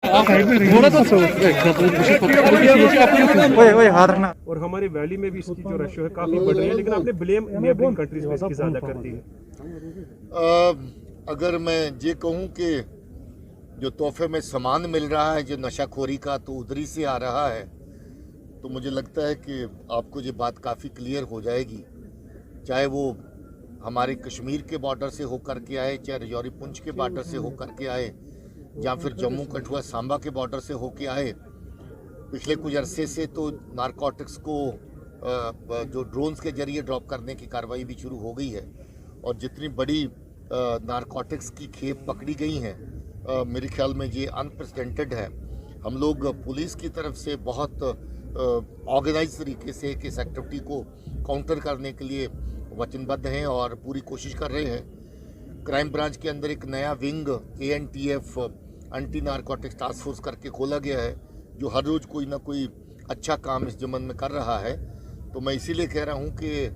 और हमारे वैली में भी इसकी जो रेशो है काफ़ी बढ़ रही है, लेकिन आपने ब्लेम नेबरिंग कंट्रीज में इसकी ज़्यादा कर दी है। अगर मैं ये कहूँ कि जो तोहफे में सामान मिल रहा है जो नशाखोरी का, तो उधरी से आ रहा है, तो मुझे लगता है कि आपको ये बात काफ़ी क्लियर हो जाएगी। चाहे वो हमारे कश्मीर के बॉर्डर से होकर के आए, चाहे रजौरी पुंछ के बॉर्डर से होकर के आए, या फिर जम्मू कठुआ सांबा के बॉर्डर से होके आए। पिछले कुछ अरसे से तो नारकोटिक्स को जो ड्रोन्स के जरिए ड्रॉप करने की कार्रवाई भी शुरू हो गई है, और जितनी बड़ी नारकोटिक्स की खेप पकड़ी गई हैं, मेरे ख्याल में ये अनप्रेसिडेंटेड है। हम लोग पुलिस की तरफ से बहुत ऑर्गेनाइज तरीके से इस एक्टिविटी को काउंटर करने के लिए वचनबद्ध हैं और पूरी कोशिश कर रहे हैं। क्राइम ब्रांच के अंदर एक नया wing ANTF anti narcotics task force करके खोला गया है, जो हर रोज़ कोई ना कोई अच्छा काम इस जमन में कर रहा है। तो मैं इसीलिए कह रहा हूँ कि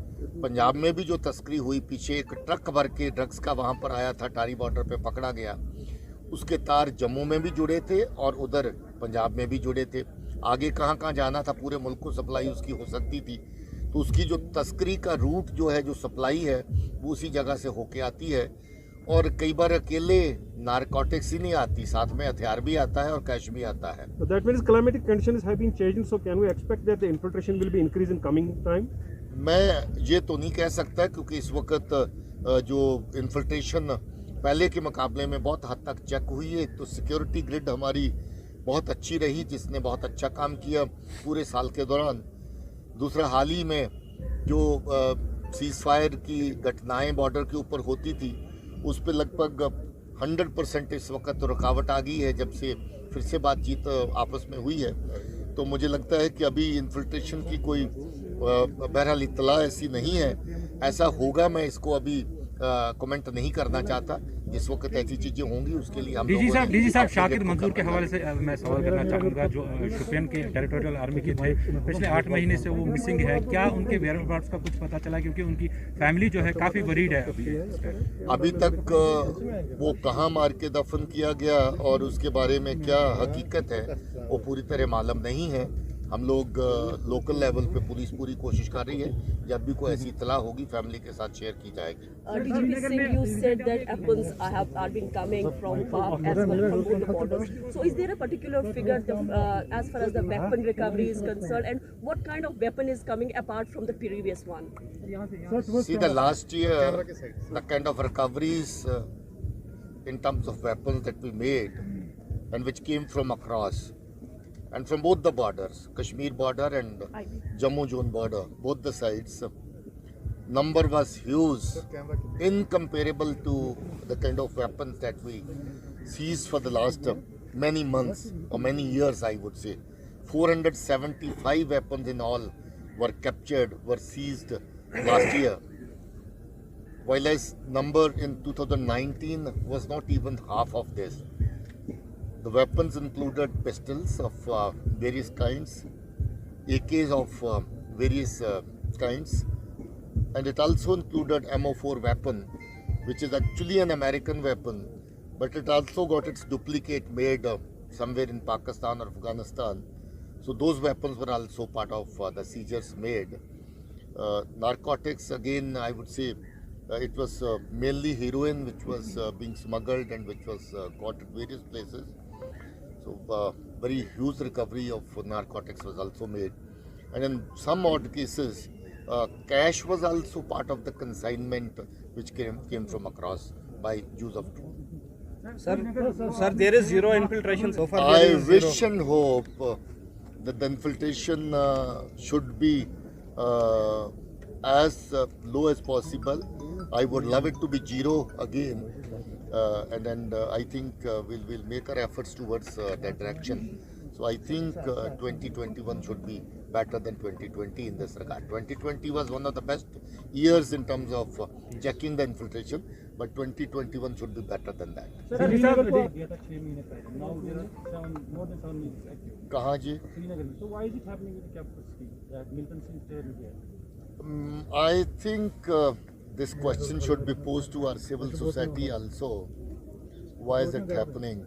पंजाब में भी जो तस्करी हुई, पीछे एक ट्रक भर के ड्रग्स का वहाँ पर आया था, टारी बॉर्डर पे पकड़ा गया, उसके तार जम्मू में भी जुड़े थे और उधर पंजाब में भी जुड़े थे। आगे कहाँ कहाँ जाना था, पूरे मुल्क को सप्लाई उसकी हो सकती थी। तो उसकी जो तस्करी का रूट जो है, जो सप्लाई है, वो उसी जगह से होके आती है। और कई बार अकेले नारकोटिक्स ही नहीं आती, साथ में हथियार भी आता है और कैश भी आता है। So that means climatic conditions have been changing, so can we expect that the infiltration will be increased in coming time? मैं ये तो नहीं कह सकता, क्योंकि इस वक्त जो इन्फिल्ट्रेशन पहले के मुकाबले में बहुत हद तक चेक हुई है। एक तो सिक्योरिटी ग्रिड हमारी बहुत अच्छी रही, जिसने बहुत अच्छा काम किया पूरे साल के दौरान। दूसरा, हाल ही में जो सीज फायर की घटनाएं बॉर्डर के ऊपर होती थी, उस पर लगभग 100% इस वक्त रुकावट आ गई है, जब से फिर से बातचीत आपस में हुई है। तो मुझे लगता है कि अभी इन्फिल्ट्रेशन की कोई बहरहाल इत्तला ऐसी नहीं है। ऐसा होगा, मैं इसको अभी कमेंट नहीं करना चाहता। जिस वक्त ऐसी चीजें होंगी उसके लिए हम डीजी साहब शाकिर मंजूर के हवाले से मैं सवाल करना चाहूँगा, जो शोपियान के टेरिटोरियल आर्मी के थे, पिछले 8 महीने से वो मिसिंग है। क्या उनके वेयरअबाउट्स का कुछ पता चला? क्योंकि उनकी फैमिली जो है काफ़ी वरीड है अभी तक। वो कहाँ मार के दफन किया गया और उसके बारे में क्या हकीकत है, वो पूरी तरह मालूम नहीं है। हम लोग लोकल लेवल पे पुलिस पूरी कोशिश कर रही है, जब भी कोई ऐसी इतला होगी फैमिली के साथ शेयर की जाएगी। DGP Singh, you said that weapons are been coming from as well from both the borders. So is there a particular figure as far as the weapon recovery is concerned, and what kind of weapon is coming apart from the previous one? See, the last year, the kind of recoveries in terms of weapons that we made and which came from across and from both the borders, Kashmir border and Jammu zone border, both the sides, number was huge, incomparable to the kind of weapons that we seized for the last many months or many years, I would say. 475 weapons in all were captured, were seized last year, while as number in 2019 was not even half of this. The weapons included pistols of various kinds, AKs of various kinds, and it also included MO4 weapon, which is actually an American weapon, but it also got its duplicate made somewhere in Pakistan or Afghanistan. So those weapons were also part of the seizures made. Narcotics, again, I would say it was mainly heroin which was being smuggled and which was got at various places. So very huge recovery of narcotics was also made, and in some odd cases cash was also part of the consignment which came from across by use of drone. Sir, there is zero infiltration so far. I wish and hope that the infiltration should be as low as possible. I would love it to be zero again. And I think we'll make our efforts towards that direction. So I think 2021 should be better than 2020 in this regard. 2020 was one of the best years in terms of checking the infiltration, but 2021 should be better than that. कहाँ जी? So why is it happening in the capital city that Milton Singh stayed here? I think this question should be posed to our civil society also. Why is it happening?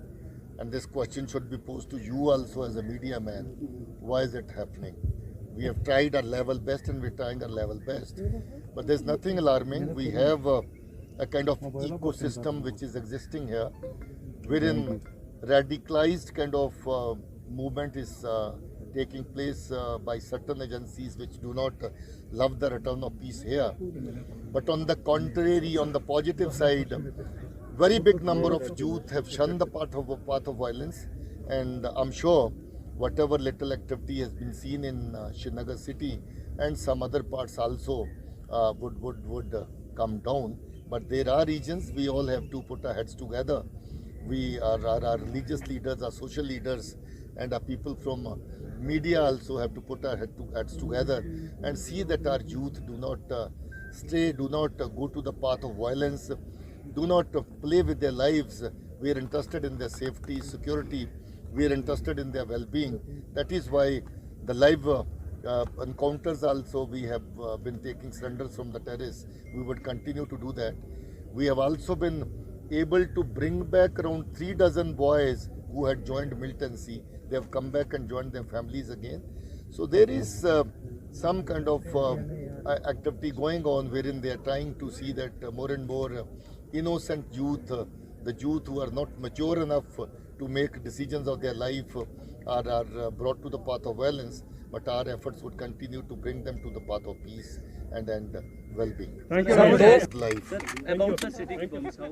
and this question should be posed to you also as a media man. Why is it happening? We have tried our level best and we're trying our level best. But there's nothing alarming. We have a kind of ecosystem which is existing here, wherein radicalized kind of movement is taking place by certain agencies which do not love the return of peace here. But on the contrary, on the positive side, very big number of youth have shunned the path of violence, and I'm sure whatever little activity has been seen in Srinagar city and some other parts also would come down. But there are regions we all have to put our heads together. We are our religious leaders, our social leaders, and our people from media also have to put our heads together and see that our youth do not stray, do not go to the path of violence, do not play with their lives. We are interested in their safety, security. We are interested in their well-being. That is why the live encounters also, we have been taking surrenders from the terrace. We would continue to do that. We have also been able to bring back around 3 dozen boys who had joined militancy. They have come back and joined their families again. So there is some kind of activity going on wherein they are trying to see that more and more innocent youth, the youth who are not mature enough to make decisions of their life are brought to the path of violence, but our efforts would continue to bring them to the path of peace and well-being. Thank you very much. Life. About the city police, how is